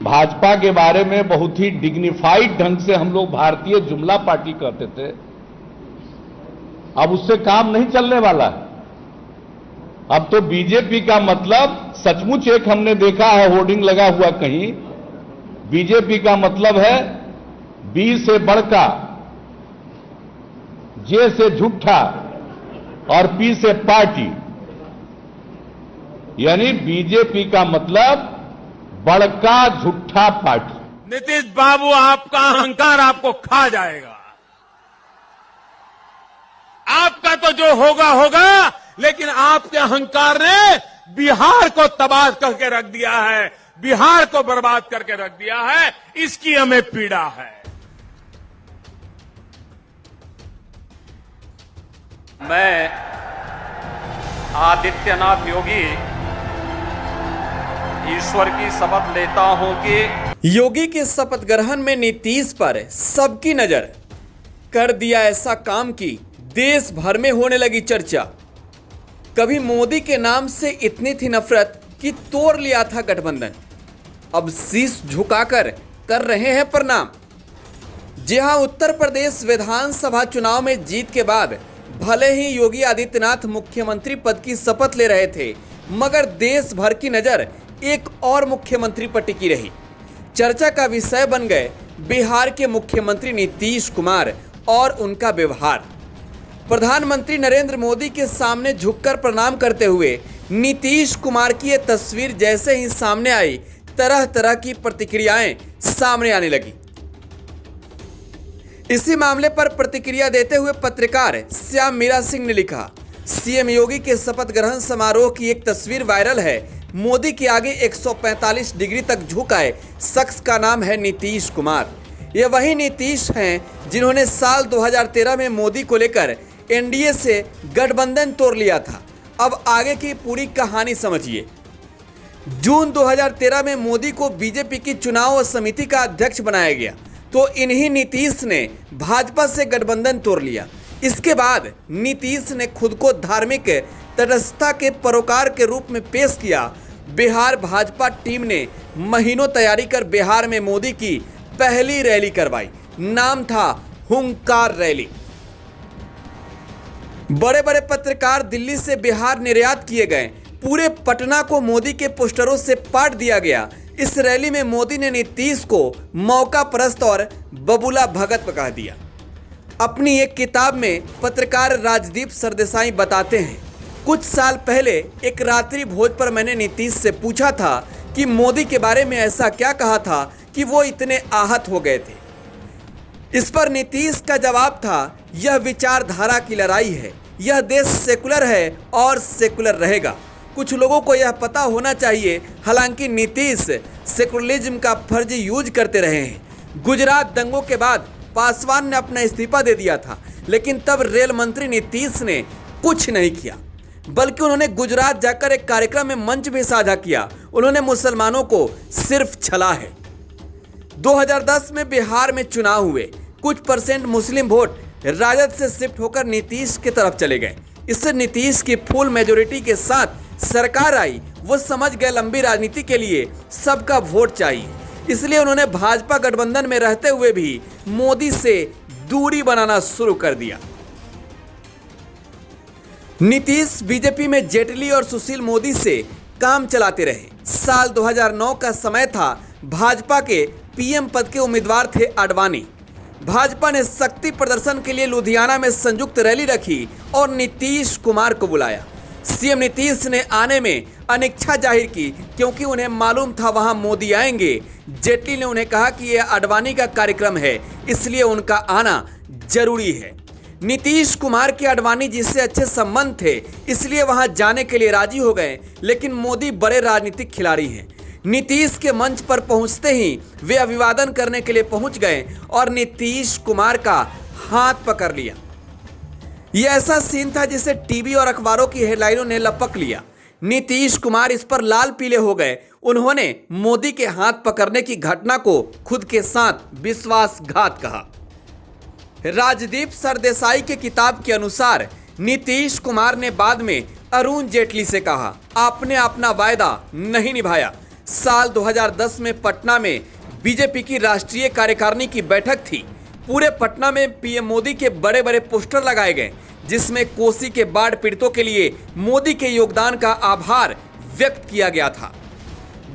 भाजपा के बारे में बहुत ही डिग्निफाइड ढंग से हम लोग भारतीय जुमला पार्टी कहते थे। अब उससे काम नहीं चलने वाला है। अब तो बीजेपी का मतलब सचमुच एक हमने देखा है होर्डिंग लगा हुआ कहीं, बीजेपी का मतलब है बी से बड़का, जे से झूठा और पी से पार्टी। यानी बीजेपी का मतलब बड़का झूठा पार्टी। नीतीश बाबू, आपका अहंकार आपको खा जाएगा। आपका तो जो होगा होगा, लेकिन आपके अहंकार ने बिहार को तबाह करके रख दिया है, बिहार को बर्बाद करके रख दिया है। इसकी हमें पीड़ा है। मैं आदित्यनाथ योगी ईश्वर की शपथ लेता हूं कि योगी के शपथ ग्रहण में नीतीश पर सबकी नजर, कर दिया ऐसा काम कि देश भर में होने लगी चर्चा। कभी मोदी के नाम से इतनी थी नफरत कि तोड़ लिया था गठबंधन, अब शीश झुकाकर कर रहे हैं प्रणाम। जी हां, उत्तर प्रदेश विधानसभा चुनाव में जीत के बाद भले ही योगी आदित्यनाथ मुख्यमंत्री पद की शपथ ले रहे थे, मगर देश भर की नजर एक और मुख्यमंत्री पर टिकी रही। चर्चा का विषय बन गए बिहार के मुख्यमंत्री नीतीश कुमार और उनका व्यवहार। प्रधानमंत्री नरेंद्र मोदी के सामने झुककर प्रणाम करते हुए नीतीश कुमार की ये तस्वीर जैसे ही सामने आई, तरह तरह की प्रतिक्रियाएं सामने आने लगी। इसी मामले पर प्रतिक्रिया देते हुए पत्रकार श्याम मीरा सिंह ने लिखा, सीएम योगी के शपथ ग्रहण समारोह की एक तस्वीर वायरल है। मोदी के आगे 145 डिग्री तक झुक आए शख्स का नाम है नीतीश कुमार। ये वही नीतीश हैं जिन्होंने साल 2013 में मोदी को लेकर एनडीए से गठबंधन तोड़ लिया था। अब आगे की पूरी कहानी समझिए। जून 2013 में मोदी को बीजेपी की चुनाव समिति का अध्यक्ष बनाया गया, तो इन्हीं नीतीश ने भाजपा से गठबंधन तोड़ लिया। इसके बाद नीतीश ने खुद को धार्मिक तटस्थता के पैरोकार के रूप में पेश किया। बिहार भाजपा टीम ने महीनों तैयारी कर बिहार में मोदी की पहली रैली करवाई। नाम था हुंकार रैली। बड़े बड़े पत्रकार दिल्ली से बिहार निर्यात किए गए। पूरे पटना को मोदी के पोस्टरों से पाट दिया गया। इस रैली में मोदी ने नीतीश को मौका परस्त और बबूला भगत कह दिया। अपनी एक किताब में पत्रकार राजदीप सरदेसाई बताते हैं, कुछ साल पहले एक रात्रि भोज पर मैंने नीतीश से पूछा था कि मोदी के बारे में ऐसा क्या कहा था कि वो इतने आहत हो गए थे। इस पर नीतीश का जवाब था, यह विचारधारा की लड़ाई है, यह देश सेकुलर है और सेकुलर रहेगा। कुछ लोगों को यह पता होना चाहिए, हालांकि नीतीश सेकुलरिज्म का फर्ज यूज करते रहे हैं। गुजरात दंगों के बाद पासवान ने अपना इस्तीफा दे दिया था, लेकिन तब रेल मंत्री नीतीश ने कुछ नहीं किया, बल्कि उन्होंने गुजरात जाकर एक कार्यक्रम में मंच भी साझा किया। उन्होंने मुसलमानों को सिर्फ छला है। 2010 में बिहार में चुनाव हुए। कुछ परसेंट मुस्लिम वोट राजद से शिफ्ट होकर नीतीश की तरफ चले गए। इससे नीतीश की फुल मेजोरिटी के साथ सरकार आई। वो समझ गए लंबी राजनीति के लिए सबका वोट चाहिए, इसलिए उन्होंने भाजपा गठबंधन में रहते हुए भी मोदी से दूरी बनाना शुरू कर दिया। नीतीश बीजेपी में जेटली और सुशील मोदी से काम चलाते रहे। साल 2009 का समय था। भाजपा के पीएम पद के उम्मीदवार थे आडवाणी। भाजपा ने शक्ति प्रदर्शन के लिए लुधियाना में संयुक्त रैली रखी और नीतीश कुमार को बुलाया। सीएम नीतीश ने आने में अनिच्छा जाहिर की, क्योंकि उन्हें मालूम था वहां मोदी आएंगे। जेटली ने उन्हें कहा कि यह आडवाणी का कार्यक्रम है, इसलिए उनका आना जरूरी है। नीतीश कुमार के आडवाणी जी से अच्छे संबंध थे, इसलिए वहां जाने के लिए राजी हो गए। लेकिन मोदी बड़े राजनीतिक खिलाड़ी हैं। नीतीश के मंच पर पहुंचते ही वे अभिवादन करने के लिए पहुंच गए और नीतीश कुमार का हाथ पकड़ लिया। यह ऐसा सीन था जिसे टीवी और अखबारों की हेडलाइनों ने लपक लिया। नीतीश कुमार इस पर लाल पीले हो गए। उन्होंने मोदी के हाथ पकड़ने की घटना को खुद के साथ विश्वासघात कहा। राजदीप सरदेसाई की किताब के अनुसार नीतीश कुमार ने बाद में अरुण जेटली से कहा, आपने अपना वायदा नहीं निभाया। साल 2010 में पटना में बीजेपी की राष्ट्रीय कार्यकारिणी की बैठक थी। पूरे पटना में पीएम मोदी के बड़े बड़े पोस्टर लगाए गए, जिसमें कोसी के बाढ़ पीड़ितों के लिए मोदी के योगदान का आभार व्यक्त किया गया था।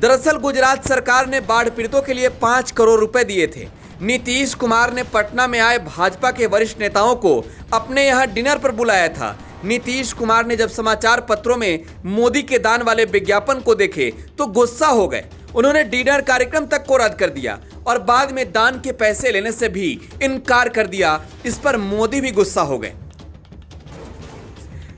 दरअसल गुजरात सरकार ने बाढ़ पीड़ितों के लिए 5 करोड़ रुपए दिए थे। नीतीश कुमार ने पटना में आए भाजपा के वरिष्ठ नेताओं को अपने यहां डिनर पर बुलाया था। नीतीश कुमार ने जब समाचार पत्रों में मोदी के दान वाले विज्ञापन को देखे तो गुस्सा हो गए। उन्होंने डिनर कार्यक्रम तक को रद्द कर दिया और बाद में दान के पैसे लेने से भी इनकार कर दिया। इस पर मोदी भी गुस्सा हो गए।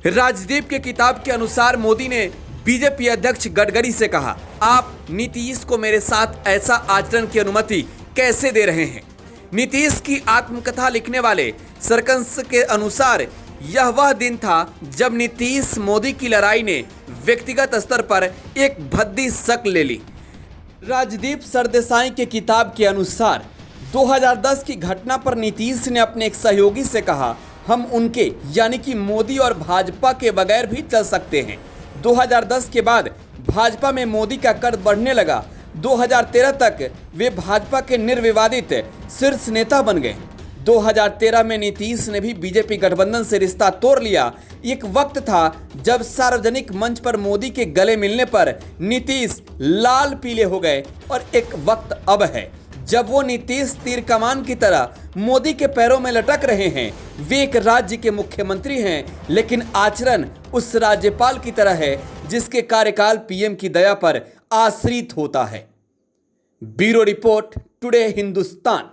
राजदीप के किताब के अनुसार मोदी ने बीजेपी अध्यक्ष गडकरी से कहा, आप नीतीश को मेरे साथ ऐसा आचरण की अनुमति कैसे दे रहे हैं। नीतीश की आत्मकथा लिखने वाले सरकंस के अनुसार यह वह दिन था जब नीतीश मोदी की लड़ाई ने व्यक्तिगत स्तर पर एक भद्दी शक्ल ले ली। राजदीप सरदेसाई के किताब के अनुसार 2010 की घटना पर नीतीश ने अपने एक सहयोगी से कहा, हम उनके यानी कि मोदी और भाजपा के बगैर भी चल सकते हैं। 2010 के बाद भाजपा में मोदी का कद बढ़ने लगा। 2013 तक वे भाजपा के निर्विवादित शीर्ष नेता बन गए। 2013 में नीतीश ने भी बीजेपी गठबंधन से रिश्ता तोड़ लिया। एक वक्त था जब सार्वजनिक मंच पर मोदी के गले मिलने पर नीतीश लाल पीले हो गए और एक वक्त अब है जब वो नीतीश तीर कमान की तरह मोदी के पैरों में लटक रहे हैं। वे एक राज्य के मुख्यमंत्री हैं, लेकिन आचरण उस राज्यपाल की तरह है जिसके कार्यकाल पीएम की दया पर आश्रित होता है। Bureau report, today Hindustan.